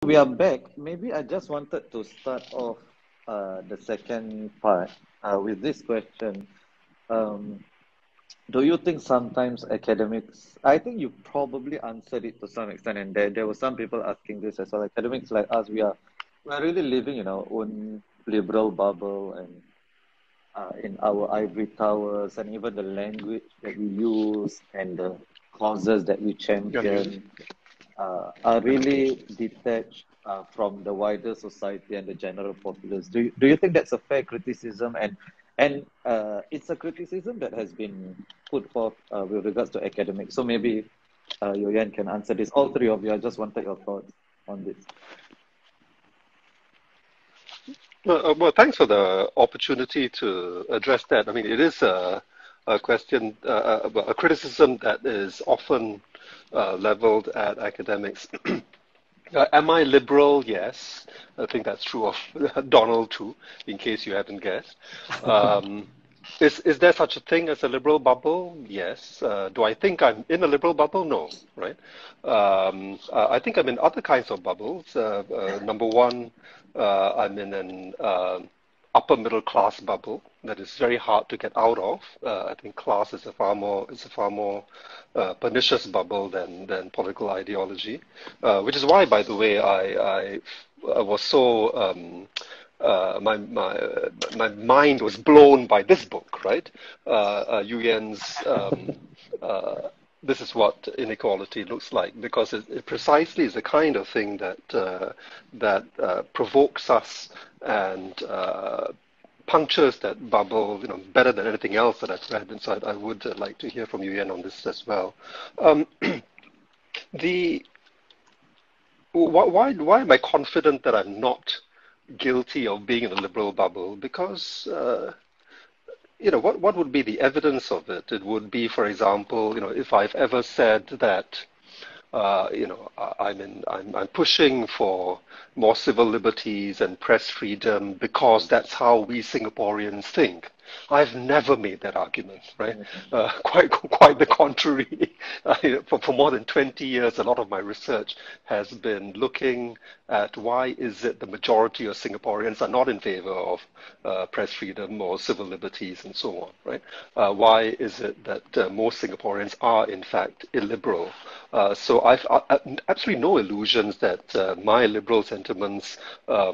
We are back. Maybe I just wanted to start off the second part with this question. Um, do you think sometimes academics, I think you probably answered it to some extent, and there were some people asking this as well. Academics like us, we're really living in our own liberal bubble and in our ivory towers, and even the language that we use and the causes that we champion are really detached from the wider society and the general populace. Do you think that's a fair criticism? And it's a criticism that has been put forth with regards to academics. So maybe Yenn can answer this. All three of you, I just wanted your thoughts on this. Well, thanks for the opportunity to address that. I mean, it is a question, a criticism that is often leveled at academics. Am I liberal? Yes. I think that's true of Donald too, in case you haven't guessed. Is there such a thing as a liberal bubble? Yes. Do I think I'm in a liberal bubble? No, right? I think I'm in other kinds of bubbles. Number one, I'm in an upper middle class bubble that is very hard to get out of. I think class is a far more pernicious bubble than political ideology, which is why, by the way, I was so my mind was blown by this book, right? Yenn's This is what inequality looks like, because it precisely is the kind of thing that provokes us and punctures that bubble, better than anything else that I've read. And so I would like to hear from you, Yenn, on this as well. Why am I confident that I'm not guilty of being in a liberal bubble? Because what would be the evidence of it? It would be, for example, if I've ever said that, I'm pushing for more civil liberties and press freedom because that's how we Singaporeans think. I've never made that argument, right? Quite the contrary. For more than 20 years, a lot of my research has been looking at why is it the majority of Singaporeans are not in favor of press freedom or civil liberties and so on, right? Why is it that most Singaporeans are, in fact, illiberal? So I've absolutely no illusions that my liberal sentiments are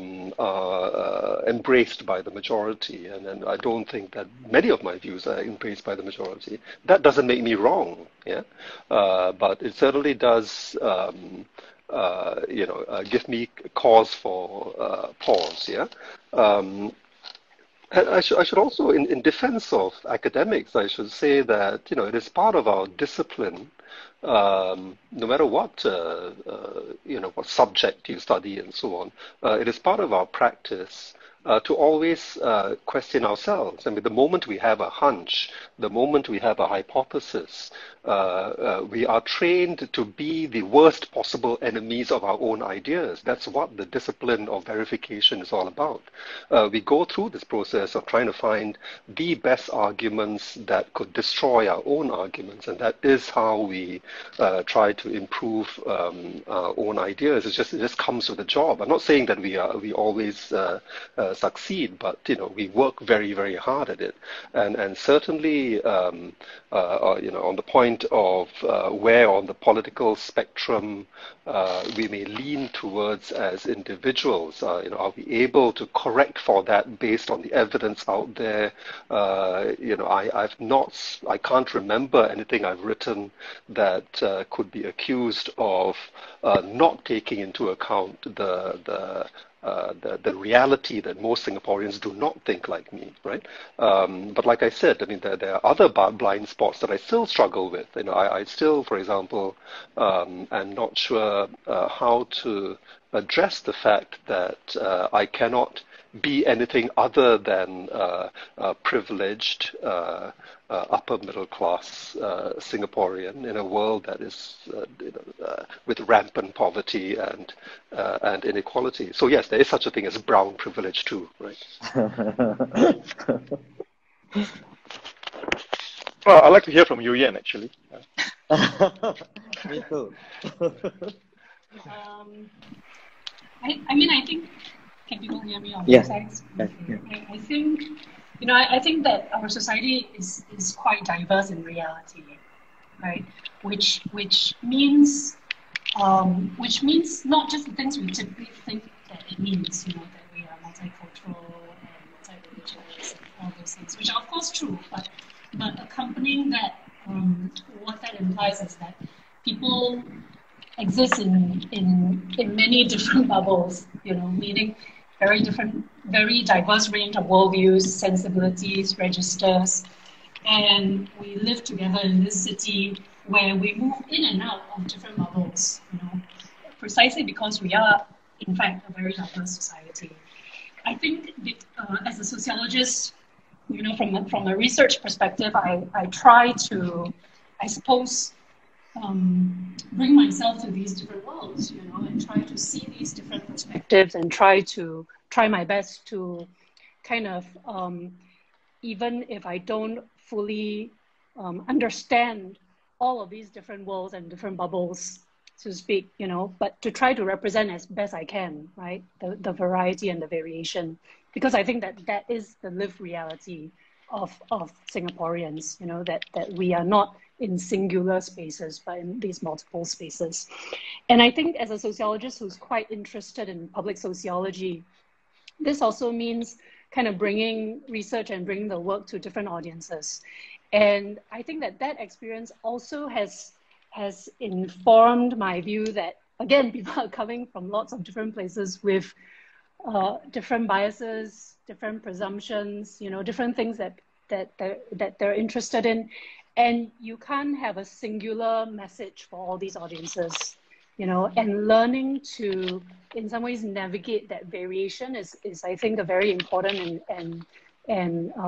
embraced by the majority, and I don't think that many of my views are embraced by the majority. That doesn't make me wrong, yeah, but it certainly does, give me cause for pause, yeah. And I should also, in defense of academics, I should say that it is part of our discipline, no matter what what subject you study and so on. It is part of our practice to always question ourselves. I mean, the moment we have a hunch, the moment we have a hypothesis, we are trained to be the worst possible enemies of our own ideas. That's what the discipline of verification is all about. We go through this process of trying to find the best arguments that could destroy our own arguments, and that is how we try to improve our own ideas. It just comes with the job. I'm not saying that we always succeed, but we work very, very hard at it, and certainly on the point of where on the political spectrum we may lean towards as individuals. Are we able to correct for that based on the evidence out there? I can't remember anything I've written that could be accused of not taking into account the reality that most Singaporeans do not think like me, right? But like I said, I mean, there are other blind spots that I still struggle with. I still, for example, am not sure how to address the fact that I cannot be anything other than privileged upper middle class Singaporean in a world that is with rampant poverty and inequality. So yes, there is such a thing as brown privilege too, right? Well, I'd like to hear from you, Yenn, actually. Me too. I mean, I think, can people hear me on both Yeah. sides? Yeah. Okay. I think, I think that our society is quite diverse in reality, right? Which means not just the things we typically think that it means, that we are multicultural and multi-religious and all those things, which are of course true, but accompanying that, what that implies is that people exist in many different bubbles, meaning very diverse range of worldviews, sensibilities, registers, and we live together in this city where we move in and out of different bubbles, precisely because we are, in fact, a very diverse society. I think as a sociologist, from a research perspective, I try to, I suppose, bring myself to these different worlds, and try to see these different perspectives and try my best to kind of, even if I don't fully understand all of these different worlds and different bubbles, so to speak, but to try to represent as best I can, right? The variety and the variation, because I think that is the lived reality of Singaporeans, that we are not in singular spaces, but in these multiple spaces. And I think as a sociologist who's quite interested in public sociology, this also means kind of bringing research and bringing the work to different audiences. And I think that experience also has informed my view that, again, people are coming from lots of different places with different biases, different presumptions, different things that they're interested in. And you can't have a singular message for all these audiences, and learning to, in some ways, navigate that variation is I think, a very important and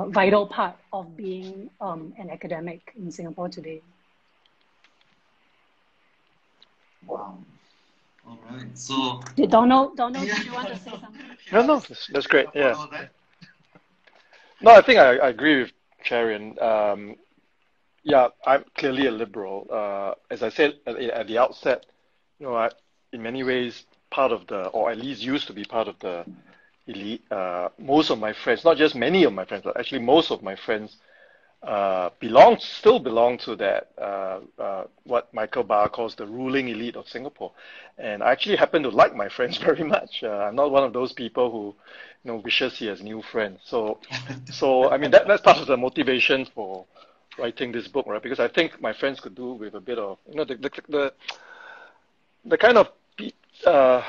vital part of being an academic in Singapore today. Wow. All right. So, Donald, did you want to say something? No, that's great. Yeah. That? No, I think I agree with Cherian. Yeah, I'm clearly a liberal. As I said at the outset, I, in many ways, part of or at least used to be part of the elite. Most of my friends, not just many of my friends, but actually most of my friends still belong to that, what Michael Barr calls the ruling elite of Singapore. And I actually happen to like my friends very much. I'm not one of those people who, wishes he has new friends. So I mean, that's part of the motivation for writing this book, right? Because I think my friends could do with a bit of, the kind of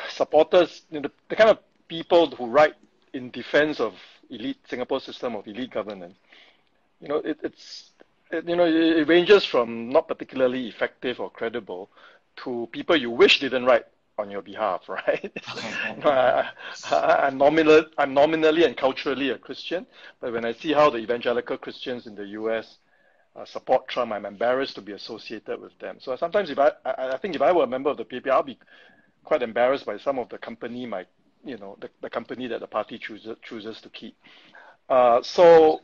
supporters, the kind of people who write in defense of Singapore's system of elite governance. It ranges from not particularly effective or credible to people you wish didn't write on your behalf, right? I'm nominally and culturally a Christian, but when I see how the evangelical Christians in the U.S. Support Trump, I'm embarrassed to be associated with them. So sometimes, I think if I were a member of the PAP, I'll be quite embarrassed by some of the company the company that the party chooses to keep. So,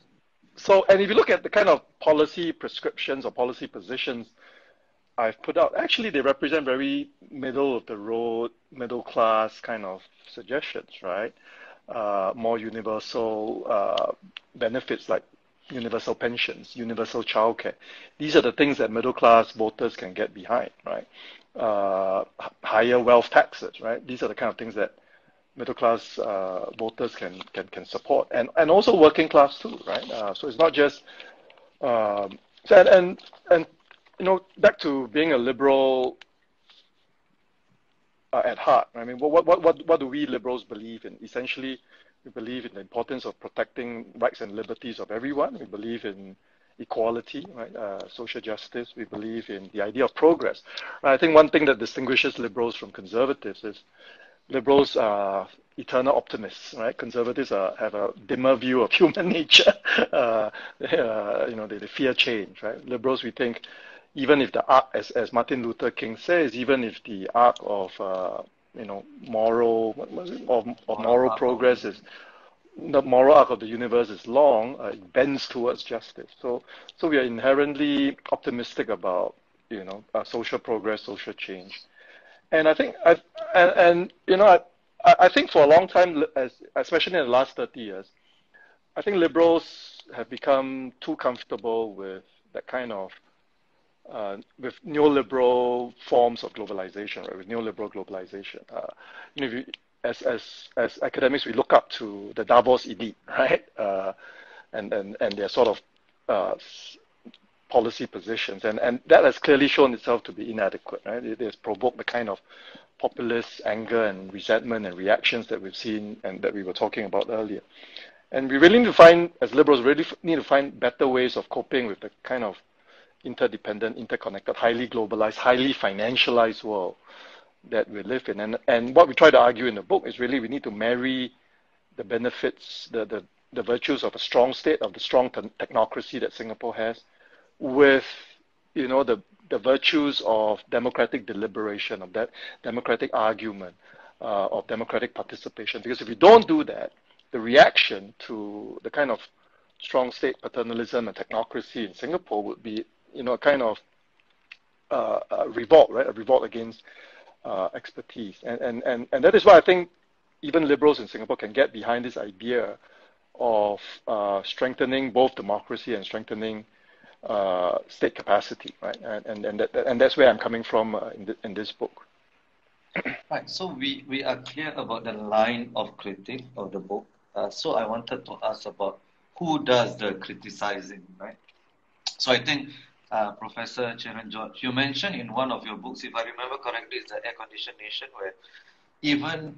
and if you look at the kind of policy prescriptions or policy positions I've put out, actually they represent very middle of the road, middle class kind of suggestions, right? More universal benefits like universal pensions, universal childcare. These are the things that middle class voters can get behind, right? Higher wealth taxes, right? These are the kind of things that middle class voters can support, and also working class too, right? So it's not just and back to being a liberal at heart. I mean, what do we liberals believe in? Essentially, we believe in the importance of protecting rights and liberties of everyone. We believe in equality, right? Social justice. We believe in the idea of progress. Right? I think one thing that distinguishes liberals from conservatives is liberals are eternal optimists, right? Conservatives have a dimmer view of human nature. They fear change, right? Liberals, we think, even if the arc, as Martin Luther King says, even if the arc of moral progress is, the moral arc of the universe is long, it bends towards justice. So we are inherently optimistic about social progress, social change. And I think I think for a long time, especially in the last 30 years, I think liberals have become too comfortable with that kind of with neoliberal forms of globalization, right? With neoliberal globalization, if you, as academics, we look up to the Davos elite, right? And their sort of policy positions, and that has clearly shown itself to be inadequate, right? It has provoked the kind of populist anger and resentment and reactions that we've seen and that we were talking about earlier. And we really need to find, as liberals, really need to find better ways of coping with the kind of interdependent, interconnected, highly globalized, highly financialized world that we live in. And what we try to argue in the book is really we need to marry the benefits, the virtues of a strong state, of the strong technocracy that Singapore has, with the virtues of democratic deliberation, of that democratic argument, of democratic participation. Because if you don't do that, the reaction to the kind of strong state paternalism and technocracy in Singapore would be, a kind of a revolt, right? A revolt against expertise. And that is why I think even liberals in Singapore can get behind this idea of strengthening both democracy and strengthening state capacity, right? And that's where I'm coming from in this book. Right. So we are clear about the line of critique of the book. So I wanted to ask about who does the criticizing, right? So I think Professor Cherian George, you mentioned in one of your books, if I remember correctly, it's the Air Conditioned Nation, where even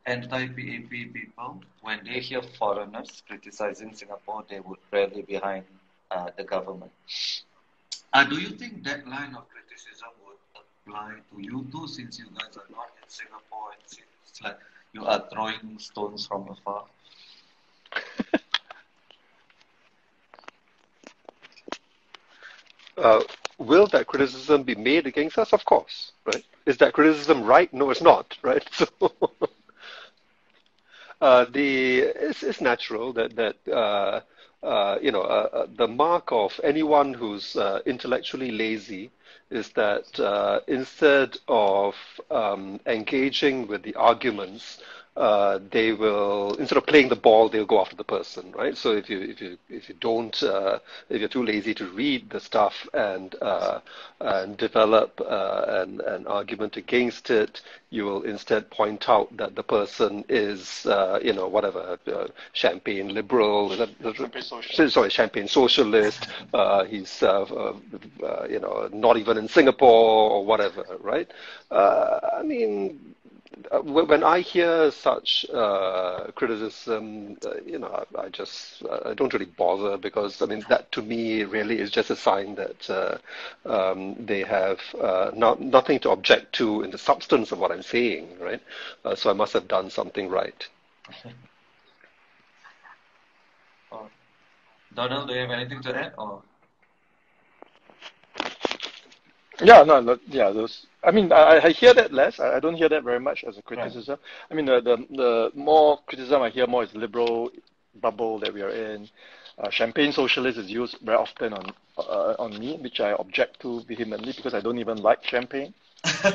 anti-PAP people, when they hear foreigners criticizing Singapore, they would rally behind the government. Do you think that line of criticism would apply to you too, since you guys are not in Singapore and it's like you are throwing stones from afar? Will that criticism be made against us? Of course, right? Is that criticism right? No, it's not, right? So it's natural that the mark of anyone who's intellectually lazy is that instead of engaging with the arguments, they will, instead of playing the ball, they'll go after the person, right? So if you're too lazy to read the stuff and develop an argument against it, you will instead point out that the person is, champagne liberal, champagne socialist. He's, not even in Singapore or whatever, right? When I hear such criticism, I don't really bother, because that to me really is just a sign that they have nothing to object to in the substance of what I'm saying, right? So I must have done something right. Donald, do you have anything to add? Or? Yeah, those. I hear that less. I don't hear that very much as a criticism. Right. The more criticism I hear, more is liberal bubble that we are in. Champagne socialist is used very often on me, which I object to vehemently because I don't even like champagne. Yeah.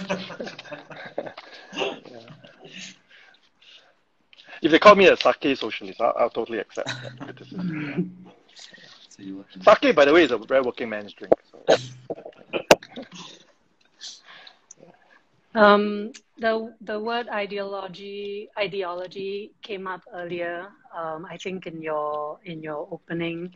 If they call me a sake socialist, I'll totally accept that criticism. Sake, by the way, is a very working man's drink. So. The word ideology came up earlier. I think in your opening,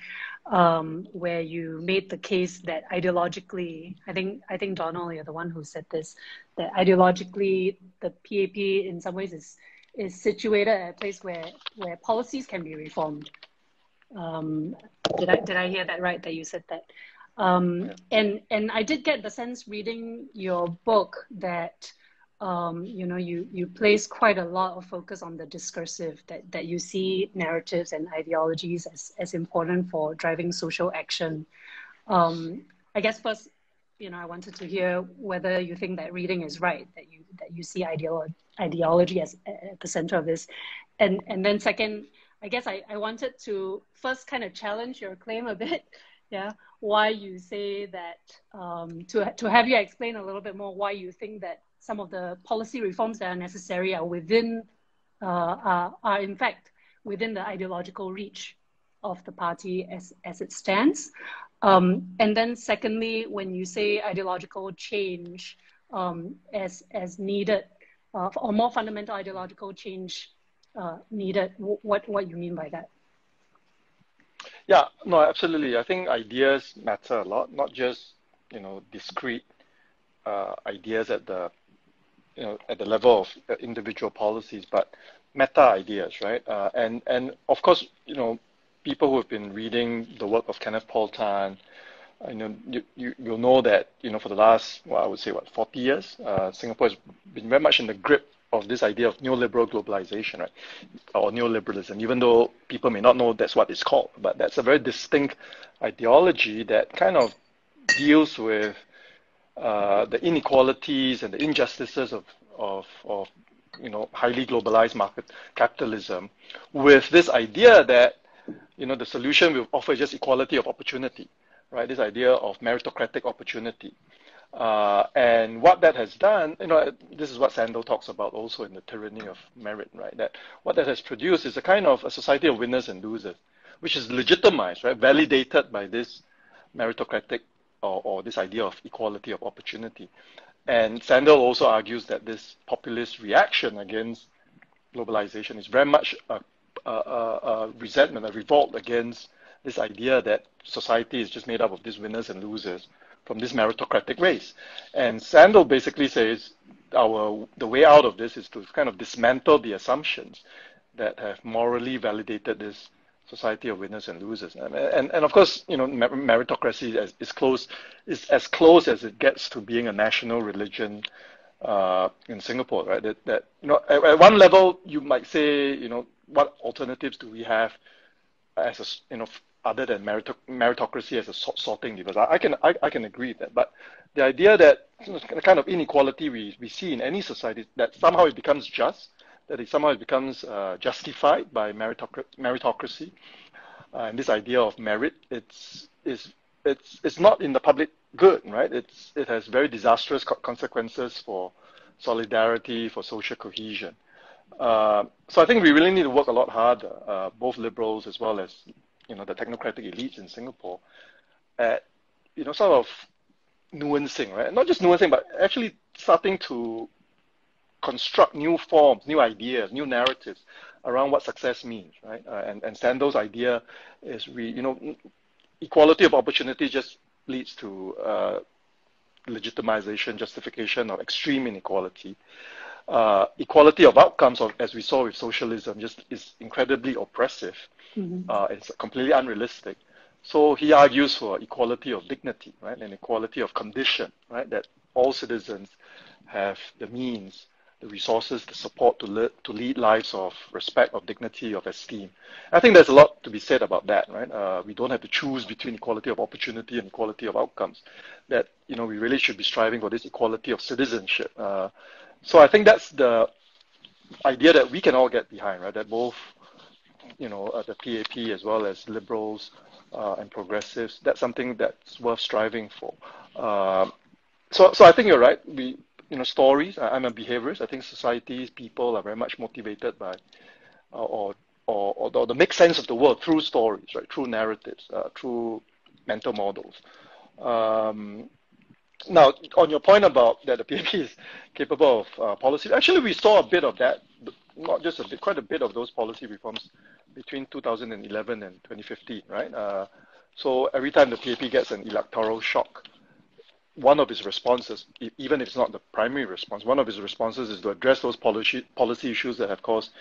where you made the case that ideologically, I think Donald, you're the one who said this, that ideologically the PAP in some ways is situated at a place where policies can be reformed. Did I hear that right? That you said that? And I did get the sense reading your book that you place quite a lot of focus on the discursive, that you see narratives and ideologies as important for driving social action. I guess first, I wanted to hear whether you think that reading is right, that you see ideology as at the center of this, and then second, I guess I wanted to first kind of challenge your claim a bit. Yeah, why you say that, to have you explain a little bit more why you think that some of the policy reforms that are necessary are within, are in fact within the ideological reach of the party as it stands. And then secondly, when you say ideological change as needed, or more fundamental ideological change needed, what you mean by that? Yeah, no, absolutely. I think ideas matter a lot, not just, discrete ideas at the, at the level of individual policies, but meta ideas, right? And of course, people who have been reading the work of Kenneth Paul Tan, you'll know that, for the last, I would say, 40 years, Singapore has been very much in the grip of this idea of neoliberal globalization, right? Or neoliberalism, even though people may not know that's what it's called, but that's a very distinct ideology that kind of deals with the inequalities and the injustices of highly globalized market capitalism, with this idea that the solution will offer just equality of opportunity, right? This idea of meritocratic opportunity. And what that has done, this is what Sandel talks about also in the tyranny of merit, right? That what that has produced is a kind of a society of winners and losers, which is legitimized, right? Validated by this meritocratic or this idea of equality of opportunity. And Sandel also argues that this populist reaction against globalization is very much a resentment, a revolt against this idea that society is just made up of these winners and losers from this meritocratic race. And Sandel basically says the way out of this is to kind of dismantle the assumptions that have morally validated this society of winners and losers. And of course, meritocracy is as close as it gets to being a national religion in Singapore, right? That at one level you might say, what alternatives do we have as a other than meritocracy as a sorting device? I can agree with that, but the idea that the kind of inequality we see in any society, that somehow it becomes just, that it somehow becomes justified by meritocracy, and this idea of merit, it's not in the public good, right? It has very disastrous consequences for solidarity, for social cohesion. So I think we really need to work a lot harder, both liberals as well as the technocratic elites in Singapore, at sort of nuancing, right? Not just nuancing, but actually starting to construct new forms, new ideas, new narratives around what success means, right? And Sandel's idea is equality of opportunity just leads to legitimization, justification of extreme inequality. Equality of outcomes, as we saw with socialism, just is incredibly oppressive. It's completely unrealistic. So he argues for equality of dignity, right, and equality of condition, right, that all citizens have the means, the resources, the support to lead lives of respect, of dignity, of esteem. I think there's a lot to be said about that, right? We don't have to choose between equality of opportunity and equality of outcomes. That we really should be striving for this equality of citizenship. So I think that's the idea that we can all get behind, right? That both the PAP as well as liberals and progressives, that's something that's worth striving for. So I think you're right. Stories. I'm a behaviorist. I think societies, people are very much motivated by, or the make sense of the world through stories, right? Through narratives, through mental models. Now, on your point about that the PAP is capable of policy, actually we saw a bit of that, not just a bit, quite a bit of those policy reforms between 2011 and 2015, right? So every time the PAP gets an electoral shock, one of its responses, even if it's not the primary response, one of its responses is to address those policy issues that have caused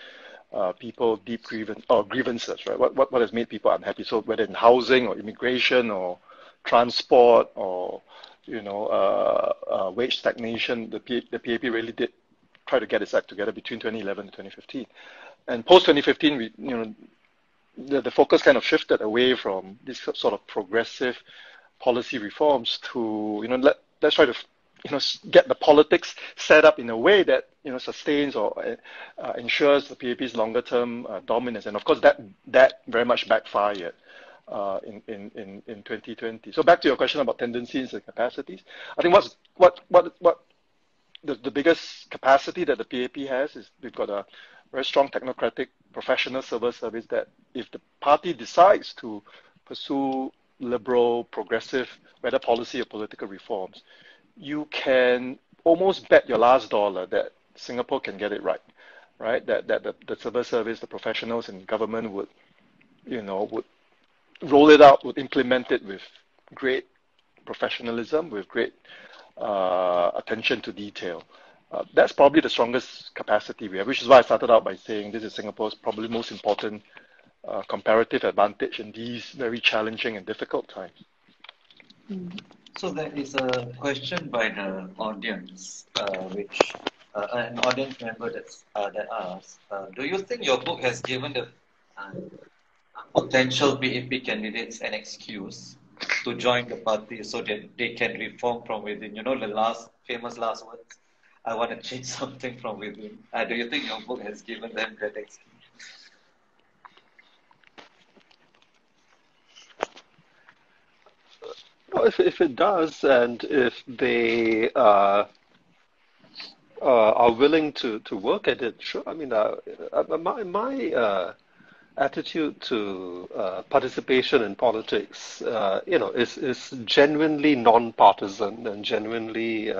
people deep grievances, right? What has made people unhappy? So whether in housing or immigration or transport or wage stagnation, the PAP really did try to get its act together between 2011 and 2015. And post 2015, the focus kind of shifted away from this sort of progressive policy reforms to let's try to get the politics set up in a way that sustains or ensures the PAP's longer term dominance. And of course that very much backfired in 2020. So back to your question about tendencies and capacities, I think what the biggest capacity that the PAP has is we've got a very strong technocratic professional civil service that if the party decides to pursue liberal, progressive, whether policy or political reforms, you can almost bet your last dollar that Singapore can get it right, right? That the civil service, the professionals in government would roll it out, would implement it with great professionalism, with great attention to detail. That's probably the strongest capacity we have, which is why I started out by saying this is Singapore's probably most important comparative advantage in these very challenging and difficult times. So there is a question by the audience, which an audience member that asks, do you think your book has given the potential PAP candidates an excuse to join the party so that they can reform from within? You know the famous last words, I want to change something from within. Do you think your book has given them that excuse? Well, if it does, and if they are willing to work at it, sure. I mean, my attitude to participation in politics, is genuinely non-partisan and genuinely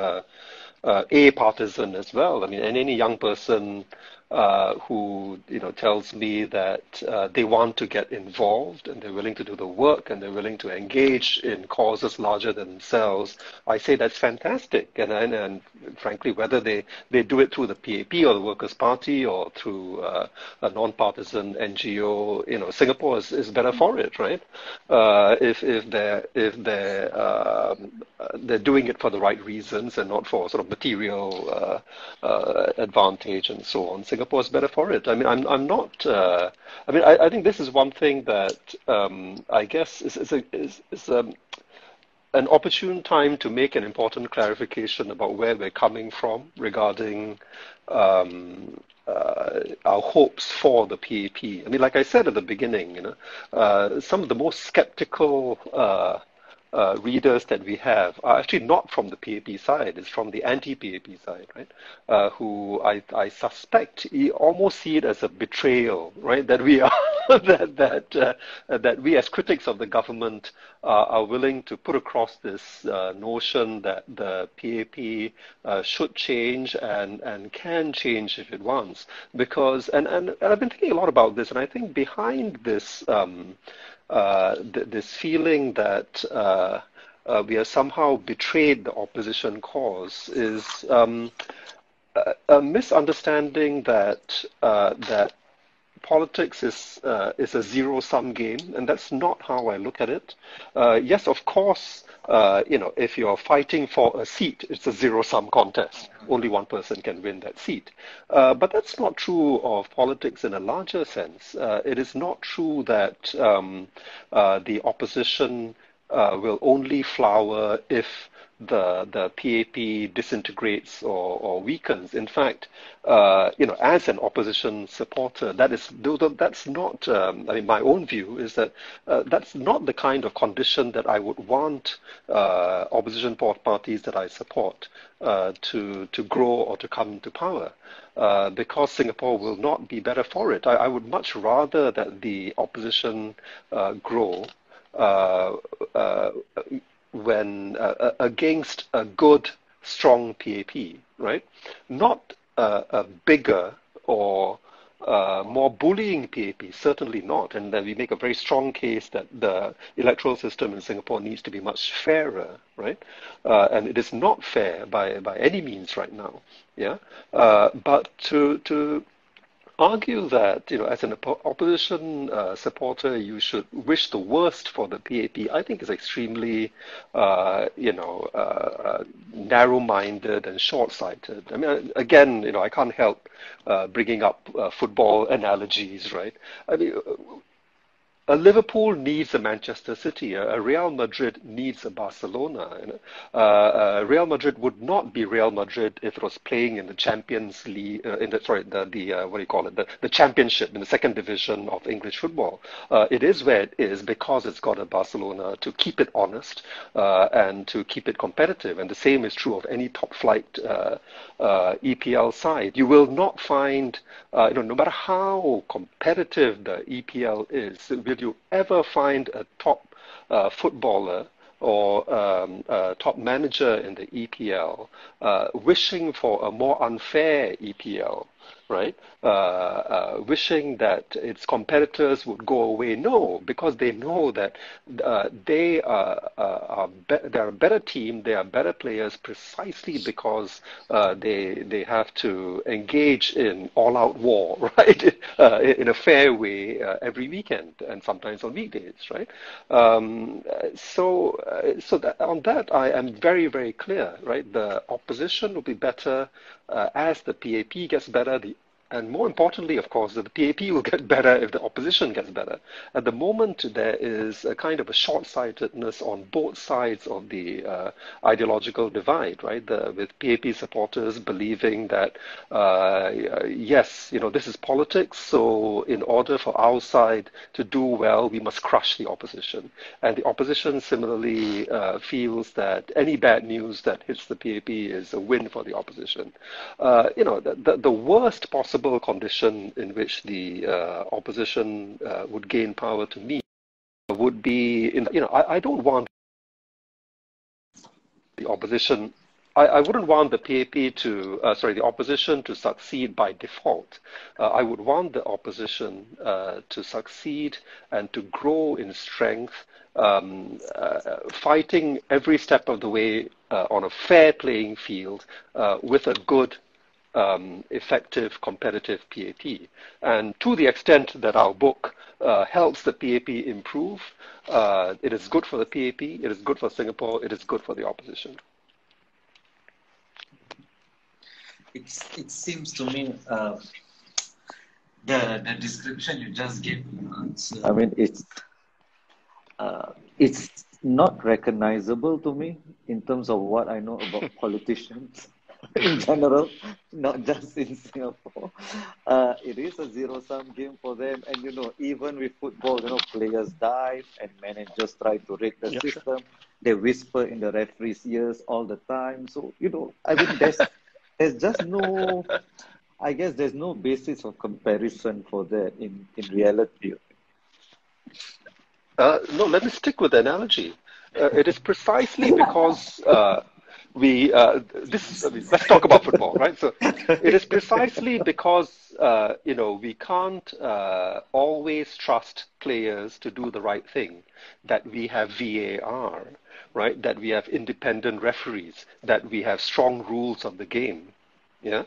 apartisan as well. I mean, and any young person who tells me that they want to get involved and they're willing to do the work and they're willing to engage in causes larger than themselves, I say that's fantastic. And frankly, whether they do it through the PAP or the Workers' Party or through a non-partisan NGO, Singapore is better for it, right? If they're doing it for the right reasons and not for sort of material advantage and so on. Singapore is better for it. I mean, I'm not. I think this is one thing that I guess is an opportune time to make an important clarification about where we're coming from regarding our hopes for the PAP. I mean, like I said at the beginning, some of the most skeptical readers that we have are actually not from the PAP side, it's from the anti-PAP side, right? Who I suspect almost see it as a betrayal, right? That we are that we as critics of the government are willing to put across this notion that the PAP should change and can change if it wants. Because and I've been thinking a lot about this, and I think behind this this feeling that we have somehow betrayed the opposition cause is a misunderstanding that politics is a zero-sum game, and that's not how I look at it. Yes, of course, if you're fighting for a seat, it's a zero-sum contest. Only one person can win that seat. But that's not true of politics in a larger sense. It is not true that the opposition will only flower if the PAP disintegrates or weakens. In fact, as an opposition supporter, that's not. My own view is that that's not the kind of condition that I would want opposition parties that I support to grow or to come to power. Because Singapore will not be better for it. I would much rather that the opposition grow when against a good, strong PAP, right? Not a bigger or more bullying PAP, certainly not. And then we make a very strong case that the electoral system in Singapore needs to be much fairer, right? And it is not fair by any means right now. Yeah, but to argue that, as an opposition supporter, you should wish the worst for the PAP, I think is extremely, narrow-minded and short-sighted. I mean, again, I can't help bringing up football analogies, right? I mean, a Liverpool needs a Manchester City. A Real Madrid needs a Barcelona. Real Madrid would not be Real Madrid if it was playing in the Champions League, in the sorry, the what do you call it, the Championship in the second division of English football. It is where it is because it's got a Barcelona to keep it honest and to keep it competitive. And the same is true of any top flight EPL side. You will not find, no matter how competitive the EPL is, will you ever find a top footballer or top manager in the EPL wishing for a more unfair EPL, right? Wishing that its competitors would go away. No, because they know that they are they're a better team, they are better players precisely because they have to engage in all-out war, right? In a fair way every weekend and sometimes on weekdays, right? So that, on that I am very, very clear, right? The opposition will be better as the PAP gets better, and more importantly, of course, the PAP will get better if the opposition gets better. At the moment, there is a kind of a short-sightedness on both sides of the ideological divide, right? With PAP supporters believing that, yes, this is politics, so in order for our side to do well, we must crush the opposition. And the opposition similarly feels that any bad news that hits the PAP is a win for the opposition. The worst possible condition in which the opposition would gain power to me would be I don't want the opposition. I wouldn't want the PAP to the opposition to succeed by default. I would want the opposition to succeed and to grow in strength, fighting every step of the way on a fair playing field with a good effective, competitive PAP. And to the extent that our book helps the PAP improve, it is good for the PAP, it is good for Singapore, it is good for the opposition. It seems to me the description you just gave answer. I mean, it's not recognizable to me in terms of what I know about politicians in general, not just in Singapore. It is a zero-sum game for them, and even with football, players dive and managers try to rig the system. They whisper in the referee's ears all the time. So I mean, there's just no, I guess there's no basis of comparison for that in reality. No, let me stick with the analogy. It is precisely because let's talk about football, right? So it is precisely because we can't always trust players to do the right thing that we have VAR, right? That we have independent referees, that we have strong rules of the game. Yeah,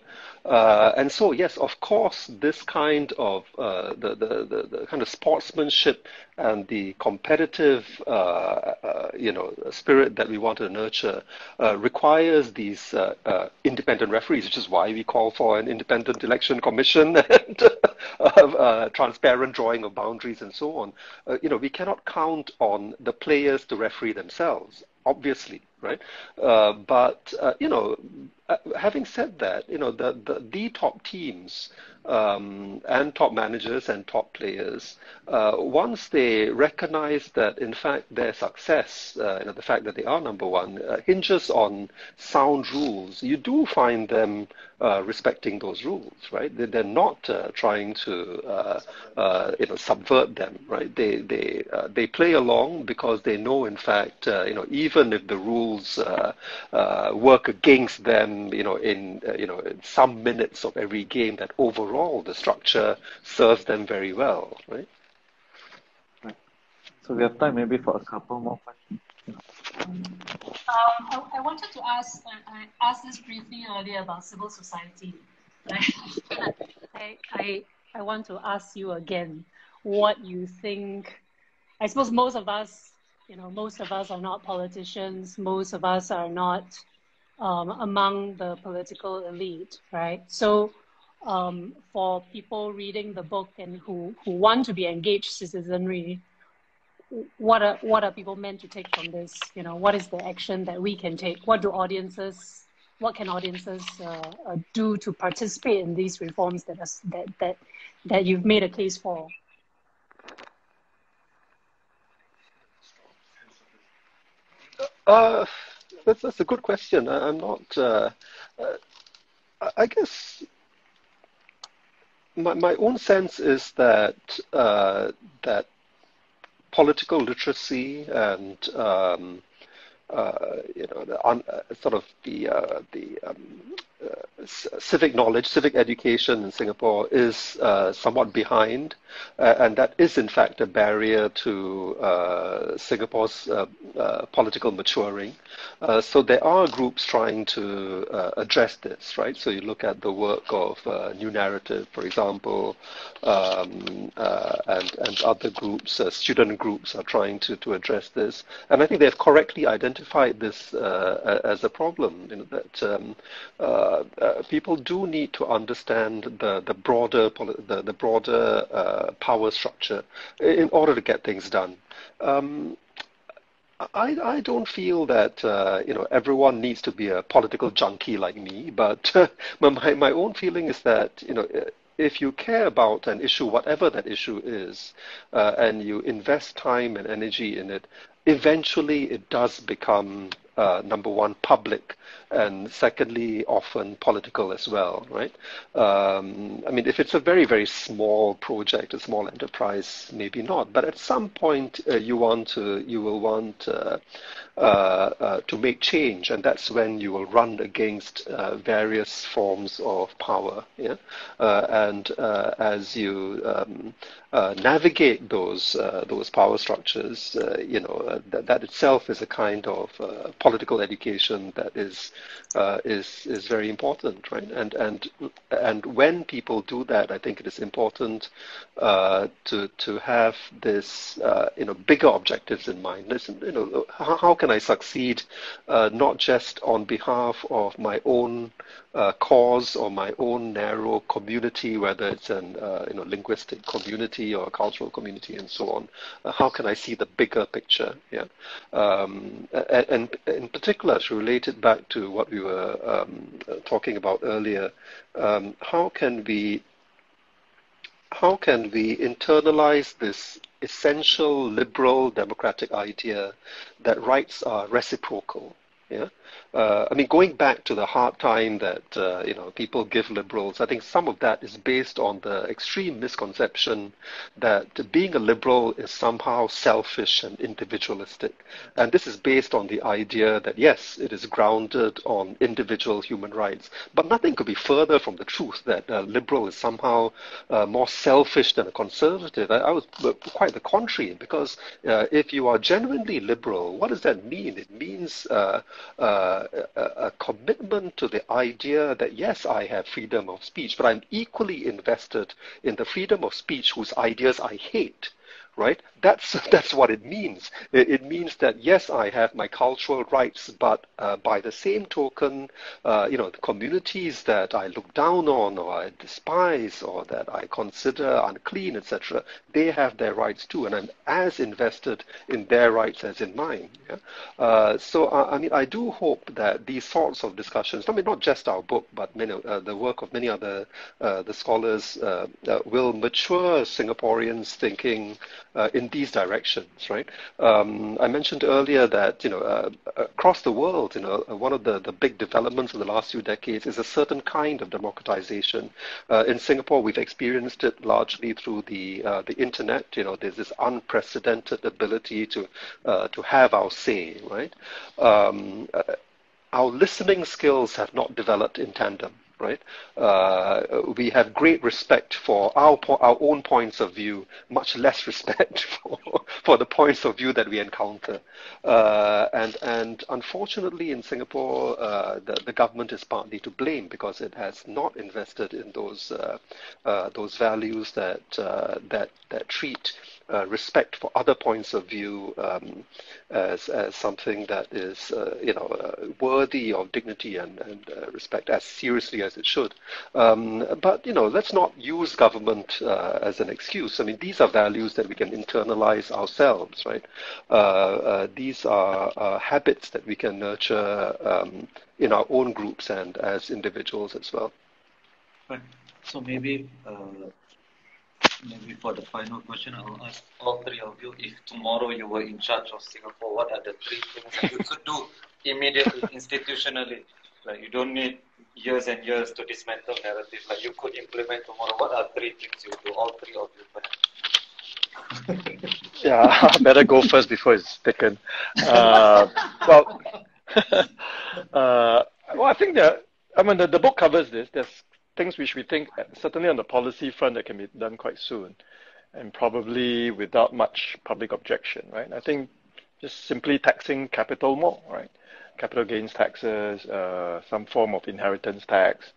and so yes, of course, this kind of the kind of sportsmanship and the competitive spirit that we want to nurture requires these independent referees, which is why we call for an independent election commission and transparent drawing of boundaries and so on. We cannot count on the players to referee themselves, obviously, right? But having said that, the top teams and top managers and top players, once they recognize that, in fact, their success, the fact that they are number one, hinges on sound rules, you do find them respecting those rules, right? They're not trying to, subvert them, right? They play along because they know, in fact, even if the rules work against them, in some minutes of every game, that overall the structure serves them very well, right? Right. So we have time maybe for a couple more questions. I wanted to ask, I asked this briefly earlier about civil society. I want to ask you again what you think. I suppose most of us are not politicians. Most of us are not among the political elite, right? So for people reading the book and who want to be engaged citizenry, what are people meant to take from this? What is the action that we can take? What can audiences do to participate in these reforms that you've made a case for? That's a good question. I'm not. I guess my own sense is that that political literacy and civic knowledge, civic education in Singapore is somewhat behind, and that is in fact a barrier to Singapore's political maturing. So there are groups trying to address this, right? So you look at the work of New Narrative, for example, and other groups, student groups are trying to address this, and I think they've correctly identified this as a problem. That people do need to understand the broader power structure in order to get things done. I don't feel that everyone needs to be a political junkie like me, but my own feeling is that if you care about an issue, whatever that issue is, and you invest time and energy in it, eventually it does become number one, public, and secondly, often political as well, right? I mean, if it's a very, very small project, a small enterprise, maybe not. But at some point, you will want to make change, and that's when you will run against various forms of power. Yeah, and as you navigate those power structures, that itself is a kind of political education that is very important, right? And when people do that, I think it is important to have this bigger objectives in mind. Listen, how can I succeed not just on behalf of my own cause or my own narrow community, whether it's an linguistic community or a cultural community and so on. How can I see the bigger picture? Yeah, and in particular, to relate it back to what we were talking about earlier, how can we internalize this essential liberal democratic idea that rights are reciprocal? Yeah, I mean, going back to the hard time that people give liberals, I think some of that is based on the extreme misconception that being a liberal is somehow selfish and individualistic, and this is based on the idea that yes, it is grounded on individual human rights, but nothing could be further from the truth that a liberal is somehow more selfish than a conservative. I was quite the contrary, because if you are genuinely liberal, what does that mean? It means a commitment to the idea that yes, I have freedom of speech, but I'm equally invested in the freedom of speech whose ideas I hate. Right? That's what it means. It means that yes, I have my cultural rights, but by the same token, the communities that I look down on or I despise or that I consider unclean, etc., they have their rights too, and I'm as invested in their rights as in mine. Yeah? So I mean, I do hope that these sorts of discussions, I mean, not just our book, but the work of many other the scholars will mature Singaporeans' thinking in these directions, right? I mentioned earlier that across the world, one of the big developments of the last few decades is a certain kind of democratization. In Singapore, we've experienced it largely through the internet. There's this unprecedented ability to have our say, right? Our listening skills have not developed in tandem. Right, we have great respect for our own points of view, much less respect for the points of view that we encounter, and unfortunately in Singapore, the government is partly to blame because it has not invested in those values that treat respect for other points of view as something that is, worthy of dignity and respect as seriously as it should. But, let's not use government as an excuse. I mean, these are values that we can internalize ourselves, right? These are habits that we can nurture in our own groups and as individuals as well. Right. So maybe for the final question, I'll ask all three of you, if tomorrow you were in charge of Singapore, what are the three things that you could do immediately, institutionally? Like, you don't need years and years to dismantle narrative. Like, you could implement tomorrow. What are three things you do? All three of you, perhaps. Yeah, I better go first before it's taken. I think that, the book covers this. There's things which we think, certainly on the policy front, that can be done quite soon, and probably without much public objection, right? I think just simply taxing capital more, right? Capital gains taxes, some form of inheritance tax.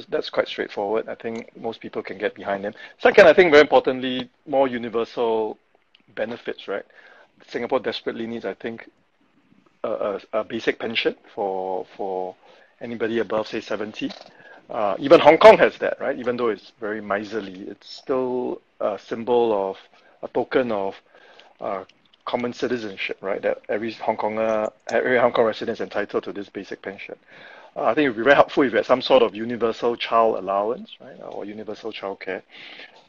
That's quite straightforward. I think most people can get behind them. Second, I think very importantly, more universal benefits, right? Singapore desperately needs, I think, a basic pension for anybody above, say, 70. Even Hong Kong has that, right? Even though it's very miserly, it's still a symbol of, a token of common citizenship, right? That every Hong Kong resident is entitled to this basic pension. I think it would be very helpful if we had some sort of universal child allowance, right, or universal child care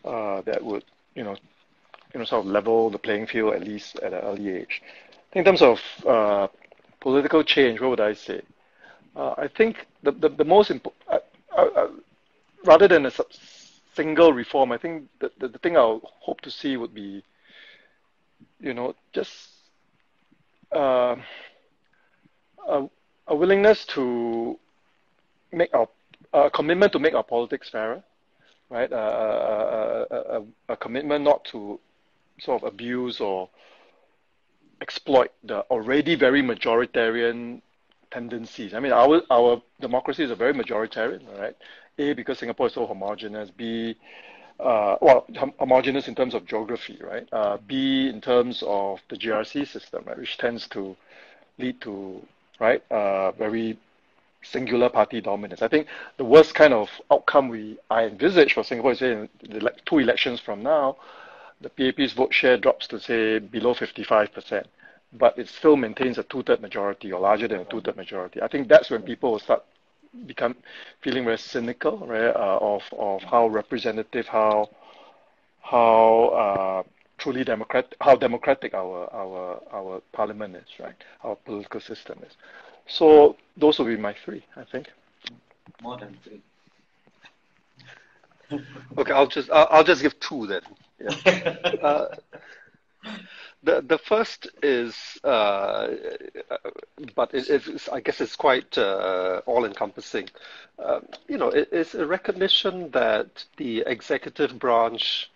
that would, sort of level the playing field at least at an early age. I think in terms of political change, what would I say? I think the most important, rather than a single reform, I think the thing I would hope to see would be, just a willingness to make a commitment to make our politics fairer, right? A commitment not to sort of abuse or exploit the already very majoritarian tendencies. I mean, our democracy is a very majoritarian, right? A, because Singapore is so homogeneous. B, homogeneous in terms of geography, right? B, in terms of the GRC system, right, which tends to lead to, right, very singular party dominance. I think the worst kind of outcome I envisage for Singapore is, say, in the 2 elections from now, the PAP's vote share drops to, say, below 55%, but it still maintains a 2/3 majority or larger than a 2/3 majority. I think that's when people will start feeling very cynical, right, of how representative, how truly democratic our parliament is, right, our political system is. So those will be my 3, I think. More than 3. Okay, I'll just give 2 then. Yeah. The first is, but it's I guess it's quite all-encompassing. It is a recognition that the executive branch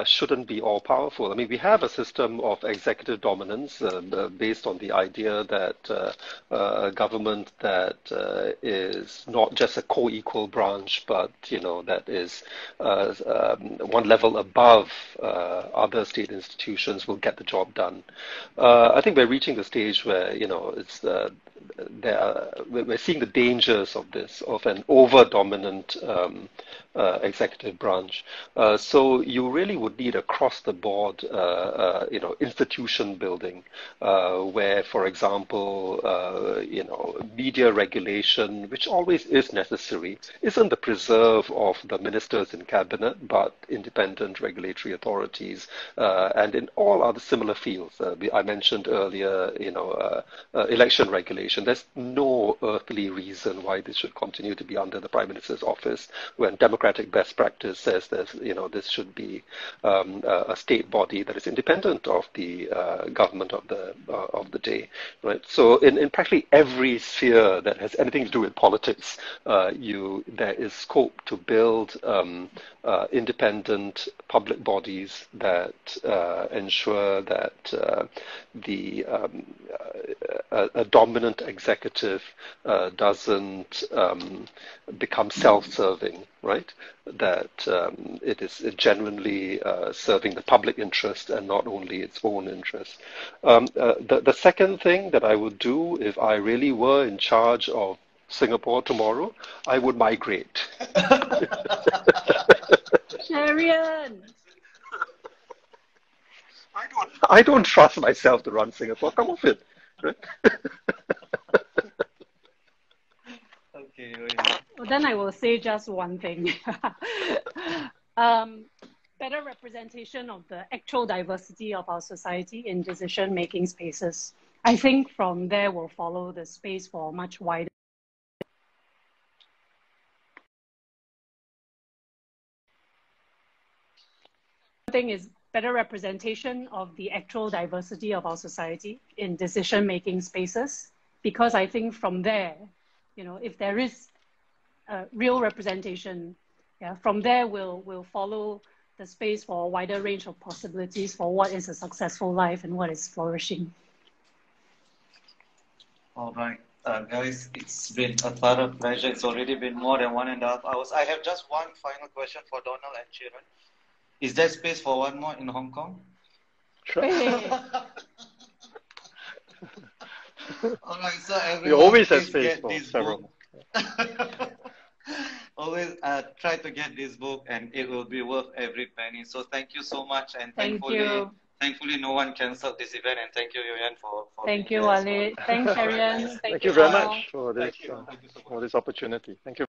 shouldn't be all-powerful. I mean, we have a system of executive dominance based on the idea that a government that is not just a co-equal branch, but, that is one level above other state institutions will get the job done. I think we're reaching the stage where, we're seeing the dangers of this, of an over-dominant executive branch. So you really would need across the board, institution building, where, for example, media regulation, which always is necessary, isn't the preserve of the ministers in cabinet, but independent regulatory authorities, and in all other similar fields. I mentioned earlier, election regulation. There's no earthly reason why this should continue to be under the Prime Minister's office when democratic best practice says this should be a state body that is independent of the government of the day, right? So in practically every sphere that has anything to do with politics, there is scope to build independent public bodies that ensure that a dominant corporate executive doesn't become self-serving, right? That it is genuinely serving the public interest and not only its own interest. The second thing that I would do if I really were in charge of Singapore tomorrow, I would migrate. Cherian. I don't trust myself to run Singapore. Come off it. Right? Okay. Well, then I will say just one thing. Better representation of the actual diversity of our society in decision-making spaces. I think from there will follow the space for much wider. Thing is better representation of the actual diversity of our society in decision-making spaces, because I think from there, if there is real representation, from there will follow the space for a wider range of possibilities for what is a successful life and what is flourishing. All right. Guys, it's been a thorough pleasure. It's already been more than 1.5 hours. I have just one final question for Donald and Cherian. Is there space for one more in Hong Kong? Sure. All right, so everyone, We always have please space get for this several. book. Always try to get this book, and it will be worth every penny. So thank you so much, and thankfully no one cancelled this event, and thank you, Yenn, for Thank you, Walid. Thanks, Cherian. Thank you very much for this, for this opportunity. Thank you.